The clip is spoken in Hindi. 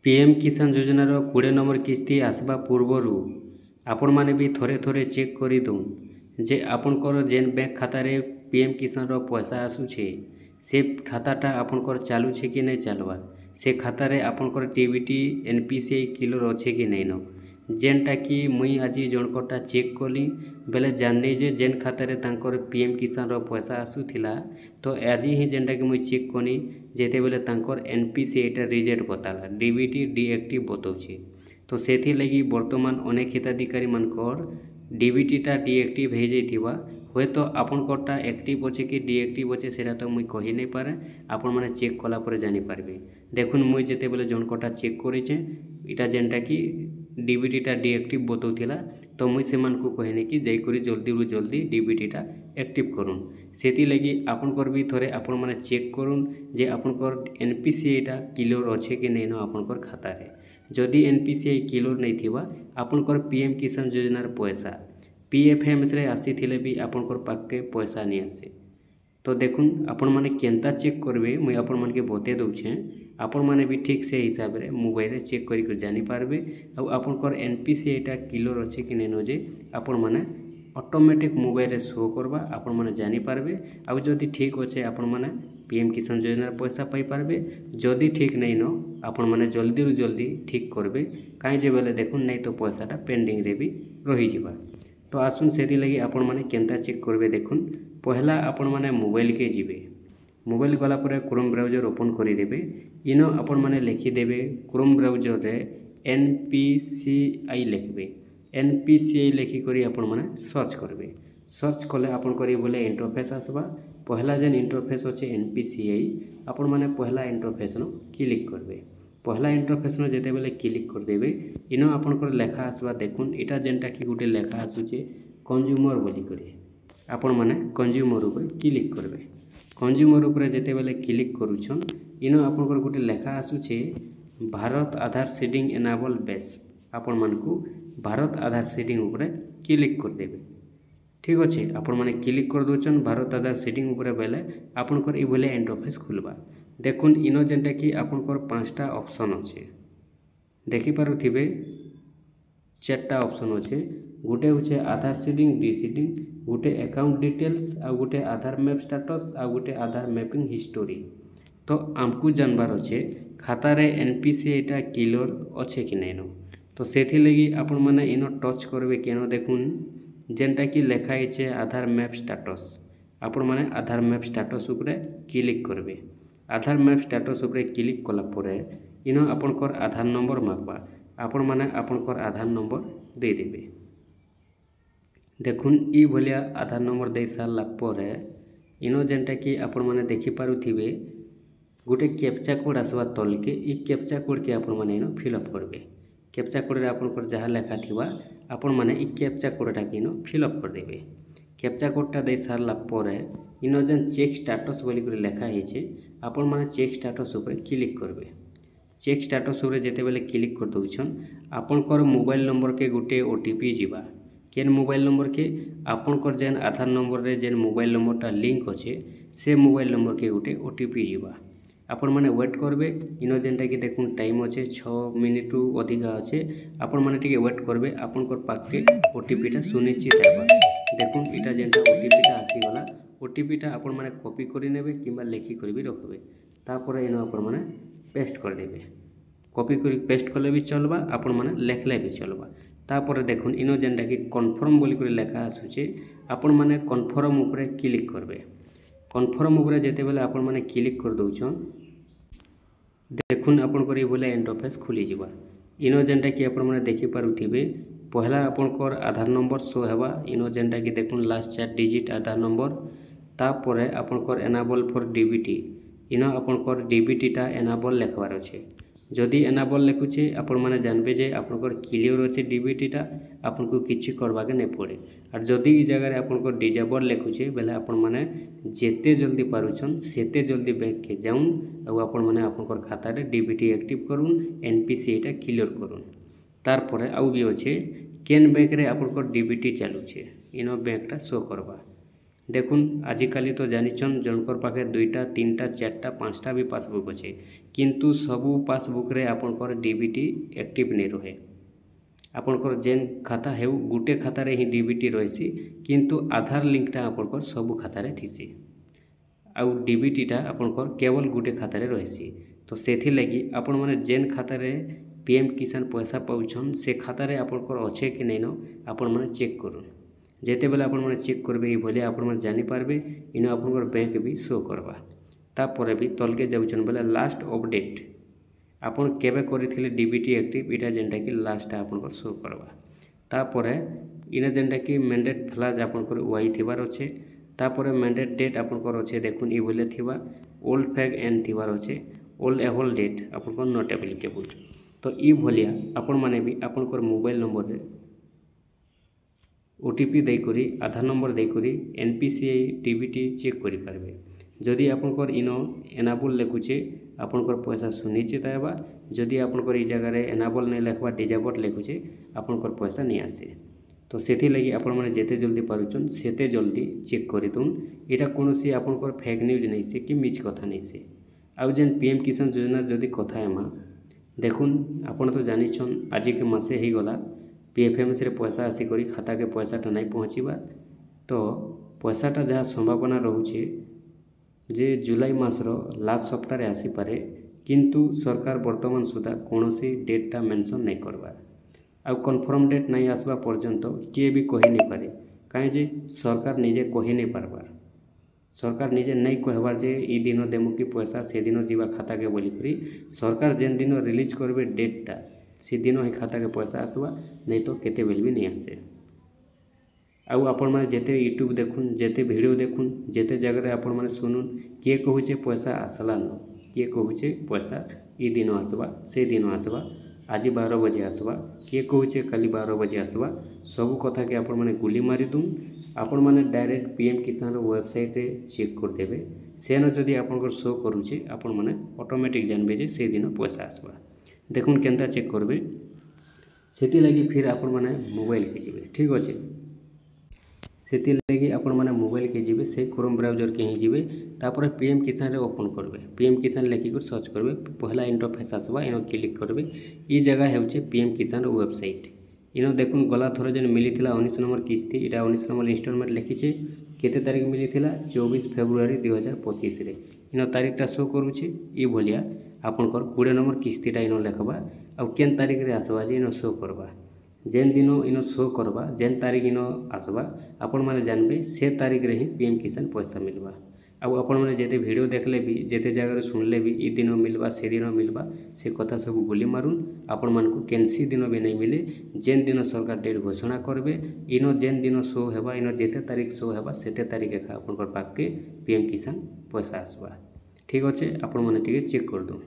पीएम किसान योजनार 20 नंबर किस्ती आसवा पूर्वर आपण मैंने भी थोड़े थोड़े चेक कर दौं जे आपणकर जेन बैंक खातार पीएम किसान पैसा आसूचे से खाताटा आपणकर चालूचे कि नहीं चलवा से खातार आपणकर टीबीटी एनपीसीआई क्लियर अच्छे कि नहीं न जेनटा कि मुई आज जनकटा चेक कली बेले जाननी जे जेन खातार तांकर पीएम किसान पैसा आसूला तो आज ही जेनटा कि मुई चेक कनी जेते बेले तांकर एनपीसीआईटा रिजेक्ट बताला डीबीटी डीएक्टिव बताऊे तो से लगी बर्तमान अनेक हिताधिकारी मानकर डीबीटीटा डीएक्टिव हो जाइथिबा हे तो आपणकरटा एक्टिव अच्छे कि डीएक्टिव अच्छे से तो मुई कही नहीं पारे आपण मैंने चेक कलापर जानीपारे देखुन मुई जेते बेले जनकटा चेक करेचे इटा जेनटा कि डीबीटीटा डीएक्टिव बताऊला तो मुई से कहनी कि जाइकरी जल्दी रु जल्दी डीबीटीटा एक्टिव करूँ से लगी आपणकर भी थोड़े आपण मैंने चेक करूँ जे आपणकर एनपीसीआईटा क्लियर अच्छे कि नहीं न आपणकर खातार जदि एनपीसीआई क्लियर नहीं थिबा आपणकर पीएम किसान योजनार पैसा पीएफएमएस रे आसीथिले भी आपणकर पाखे पैसा नहीं आसे तो देखुन आपण मैंने केनता चेक करेंगे मुई आपण मानके बते दूचे आपण मैंने भी ठीक से हिसाब रे मोबाइल रे चेक कर जानी पारबे और आपणकर एनपीसीआईटा क्लियर अच्छे कि नहीं जे आपण मैंने ऑटोमेटिक मोबाइल रे शो करवा आपण मैंने जानी पारबे आउ जदि ठीक अच्छे आपण मैंने पीएम किसान योजनार पैसा पाई पारबे जदि ठीक नहीं न आपण मैंने जल्दी रु जल्दी ठीक करबे कहीं जे बेले देखुन नहीं तो पैसाटा पेंडिंग रे भी रही जिबा तो आसुन से लगी आपण मैंने केनता चेक करबे देखुन पहला आपण मैंने मोबाइल के जीवे मोबाइल गला पर क्रोम ब्राउजर ओपन करदेवे इन आपण मैंने लिखिदेवे क्रोम ब्राउजर रे एनपीसीआई लिखबे एनपीसीआई लिखिक आपण मैंने सर्च करबे सर्च कले आपण करी बोले इंटरफेस आसवा पहला जेन इंटरफेस अच्छे एनपीसीआई आपण मैंने पहला इंटरफेस न क्लिक करबे पहला इंटरफेस न जेते बेले क्लिक करदेवे इन आपणकर लेखा आसवा देखुन इटा जेनटा कि गोटे लेखा आसूचे कंज्यूमर बोली करे आपण मैंने कंज्यूमर ऊपर क्लिक करबे कंज्यूमर ऊपर जेते बेले क्लिक करूछन इन आपणकर गोटे लेखा आसूचे भारत आधार सीडिंग एनाबल बेस आपण मानकू भारत आधार सीडिंग ऊपर क्लिक करदेवे ठीक अच्छे आपण मैंने क्लिक कर दौन भारत आधार सीडिंग ऊपर बेले आपणकर ये भलिया इंटरफेस खुलवा देखुन इन जेनटा कि आपणकर 5टा ऑप्शन अच्छे देखिपारे 4टा ऑप्शन अच्छे गोटे हूँ आधार सीडिंग डी सीडिंग गोटे अकाउंट डिटेल्स आ गोटे आधार मैप स्टेटस आ गोटे आधार मैपिंग हिस्टोरी तो आमको जानबार अच्छे खातार एनपीसीआईटा क्लियर अच्छे कि नहीं न तो से लगी आपण मैंने इन टच करबे केन देखुन जेनटा कि लेखाई है आधार मैप स्टेटस आपण मैंने आधार मैप स्टेटस उपरे क्लिक करबे आधार मैप स्टेटस उपरे क्लिक कला परे इन आपणकर आधार नंबर मागवा आपण मैंने आपणकर आधार नंबर दे देबे देखुन ई भलिया आधार नंबर दे सारा परे इन जेनटा कि आपण मैंने देखि पारुथिबे गोटे कैप्चा कोड आसवा तल के ई कैप्चा कोड के आपण मैंने इन फिलअप करबे कैप्चा कोड रे आपणकर जहाँ लेखा थिबा आपण मैंने ई कैप्चा कोडटा के इन फिलअप करदेबे कैप्चा कोडटा दे सारा परे इन जेन चेक स्टेटस बोली कर लेखा है आपण मैंने चेक स्टेटस ऊपर क्लिक करबे चेक स्टेटस ऊपर जेते बेले क्लिक कर दउछन आपणकर मोबाइल नंबर के गोटे ओटीपी जीवा केन मोबाइल नंबर के आपणकर जेन आधार नंबर रे जेन मोबाइल नंबरटा लिंक अच्छे से मोबाइल नंबर के गोटे ओटीपी जीवा आपण मैंने वेट करबे इन जेनटा कि देखुन टाइम अच्छे 6 मिनिट रु अधिका अच्छे आपण मैंने टिके वेट करबे आपणकर पाखे ओटीपीटा सुनिश्चित हेबा देखुन इटा जेनटा ओटीपीटा आसीगला ओटीपीटा आपण मैंने कॉपी करि नेबे किंबा लेखि कर भी रखबे तापर इन आपण मैंने पेस्ट कर देबे कॉपी करी पेस्ट कले भी चलबा आपण मैंने लेखले भी चलबा तापर देखुन इन जेनटा कि कन्फर्म बोली कर लेखा आसुचे आपण मैंने कन्फर्म ऊपर क्लिक करबे कन्फर्म ऊपर जेते बेले आपण मैंने क्लिक कर दउछन देखुन आपणकर ये भलिया इंटरफेस खुली जिबा इन जेनटा कि आपण मैंने देखि पारुथिबे पहला आपणकर आधार नंबर शो हेबा इन जेनटा कि देखुन लास्ट 4 डिजिट आधार नंबर तापरे आपणकर एनाबल फॉर डीबीटी इन आपणकर डीबीटीटा एनाबल लेखबार अच्छे जदि एनाबल लिखुचे आपण मैंने जानबे जे आपणकर क्लियर अच्छे डीबीटीटा आपनको किछि करवाके नहीं पड़े और जदि ई जगह आपणकर डिजेबल लिखुचे बेले आपण मैंने जेते जल्दी पारुछन सेते जल्दी बैंक के जाउन और आपण मैंने आपणकर खाता रे डीबीटी एक्टिव करूँ एनपीसीआईटा क्लियर करूँ तार परे आउ भी अच्छे केन बैंक रे आपणकर डीबीटी चालुचे इन बैंकटा शो करवा देखुन आजिकाली तो जानिछन जनकर पाखे 2टा 3टा 4टा 5टा भी पासबुक अच्छे किंतु सबू पासबुक रे आपनकर डीबीटी एक्टिव नहीं रहे। आपनकर जेन खाता हेउ गुटे खातार ही डीबीटी रहीसी किंतु आधार लिंकटा आपनकर सबू खातार थीसी आउ डीबीटीटा आपनकर केवल गुटे खातार रहीसी। तो सेथि लगी आपण माने जेन खातार पीएम किसान पैसा पाउछन से खातार आपनकर अच्छे कि नहीं न आपण माने चेक करूँ। जेते बेले आपण माने चेक करबे ये भले आपण माने जानि पारबे इन आपनकर बैंक भी शो करबा। तापर भी तलके जाउछन बेले लास्ट अपडेट आपण केबे करिथिले डीबीटी एक्टिव इटा जेनटा कि लास्ट आपनकर शो करबा। तापर इने जेनटा कि मैंडेट फ्लाज आपनकर वाई थिबार अच्छे। तापर मैंडेट डेट आपनकर अच्छे देखुन ई भले थिबा ओल्ड फैग एन थिबार अच्छे ओल्ड एहोल डेट आपनकर नॉट एप्लीकेबल। तो ई भलिया आपण माने भी आपनकर मोबाइल नंबर रे ओटीपी देकरी आधार नंबर देकरी एनपीसीआई डीबीटी चेक करि पारबे। जदि आपनकर इनो एनाबल लेखुचे आपनकर पैसा सुनिश्चित आएबा। जदि आपनकर ई जगह रे एनाबल नहीं लेखबा डिजेबल लेखुचे आपनकर पैसा नहीं आसे। तो सेथि लगी आपण माने जेते जल्दी पारुचन सेते जल्दी चेक करि दुन। एटा कोनोसी आपनकर फेक न्यूज नहीं से कि मिछ कथा नहीं से। आउ जेन पीएम किसान योजना जदि कथा हेमा देखुन आपण तो जानिछन आज के मासे ही गला पीएफएमएस रे पैसा आसी करी खाता के पैसाटा नहीं पहुँचीबा। तो पैसाटा जहाँ संभावना रोचे जे जुलाई मासर लास्ट सप्ताह रे आसी पारे किंतु सरकार वर्तमान सुधा कौनसी डेटटा मेंशन नहीं करबार। आउ कन्फर्म डेट नहीं आसबा पर्यंत किए भी कही नहीं पारे कहीं जे सरकार निजे कही नहीं पारबार। सरकार निजे नहीं कहबार जे ई दिन देमु कि पैसा से दिन जीवा खाता के बोली करी सरकार जेन दिन रिलीज करबे डेटटा से दिन ही खाता के पैसा आसवा नहीं तो केते बेल भी नहीं आसे। आउ आपण माने जेते यूट्यूब देखुन जेते वीडियो देखुन जेते जगह आपण माने सुनुन किए कहूचे पैसा आसला न किए कहूचे पैसा ई दिन आसवा से दिन आसवा आज 12 बजे आसवा किए कहूचे काली 12 बजे आसवा सबू कथा के आपण माने गुली मारी दून। आपण माने डायरेक्ट पीएम किसान वेबसाइट रे चेक कर देबे सेन जदि आपनकर शो करूचे आपण माने ऑटोमेटिक जानबे जे से दिन पैसा आसवा। देखुन केनता चेक करबे सेति लगी फिर आपण माने मोबाइल के जिबे ठीक अच्छे। सेति लगी आपण माने मोबाइल के जिबे से क्रोम ब्राउजर के ही जिबे तापर पीएम किसान रे ओपन करबे पीएम किसान लिखि कर सर्च करबे पहला इंटरफेस आसबा इनो क्लिक करबे। ई जगह हेउचे पीएम किसान वेबसाइट इनो देखुन गला थोर जेन मिलिथिला 19 नंबर किस्ती इटा 19 नंबर इंस्टॉलमेंट लिखिचे केते तारीख मिलिथिला 24 फेब्रुआरी 2025 रे इनो तारीखटा शो करूचे। ई भलिया आपनकर 20 नंबर किस्तीटा इनो लेखबा आउ केन तारीख रे आसबा जे इनो शो करबा जेन दिनो इनो शो करबा जेन तारीख इनो आसबा आपण माने जानबे से तारीख रे ही पीएम किसान पैसा मिलबा। आउ आपण माने जेते वीडियो देखले भी जेते जगह रे सुनले भी ई दिनो मिलबा से दिनो मिलबा से कथा सब गुली मारुन आपण मान को केनसी दिनो भी नहीं मिले जेन दिनो सरकार डेट घोषणा करबे इनो जेन दिनो शो हेबा इनो जेते तारीख शो हेबा सेते तारीख एका आपनकर पाक के पीएम किसान पैसा आसबा ठीक अच्छे। आपण माने टिके चेक कर दो।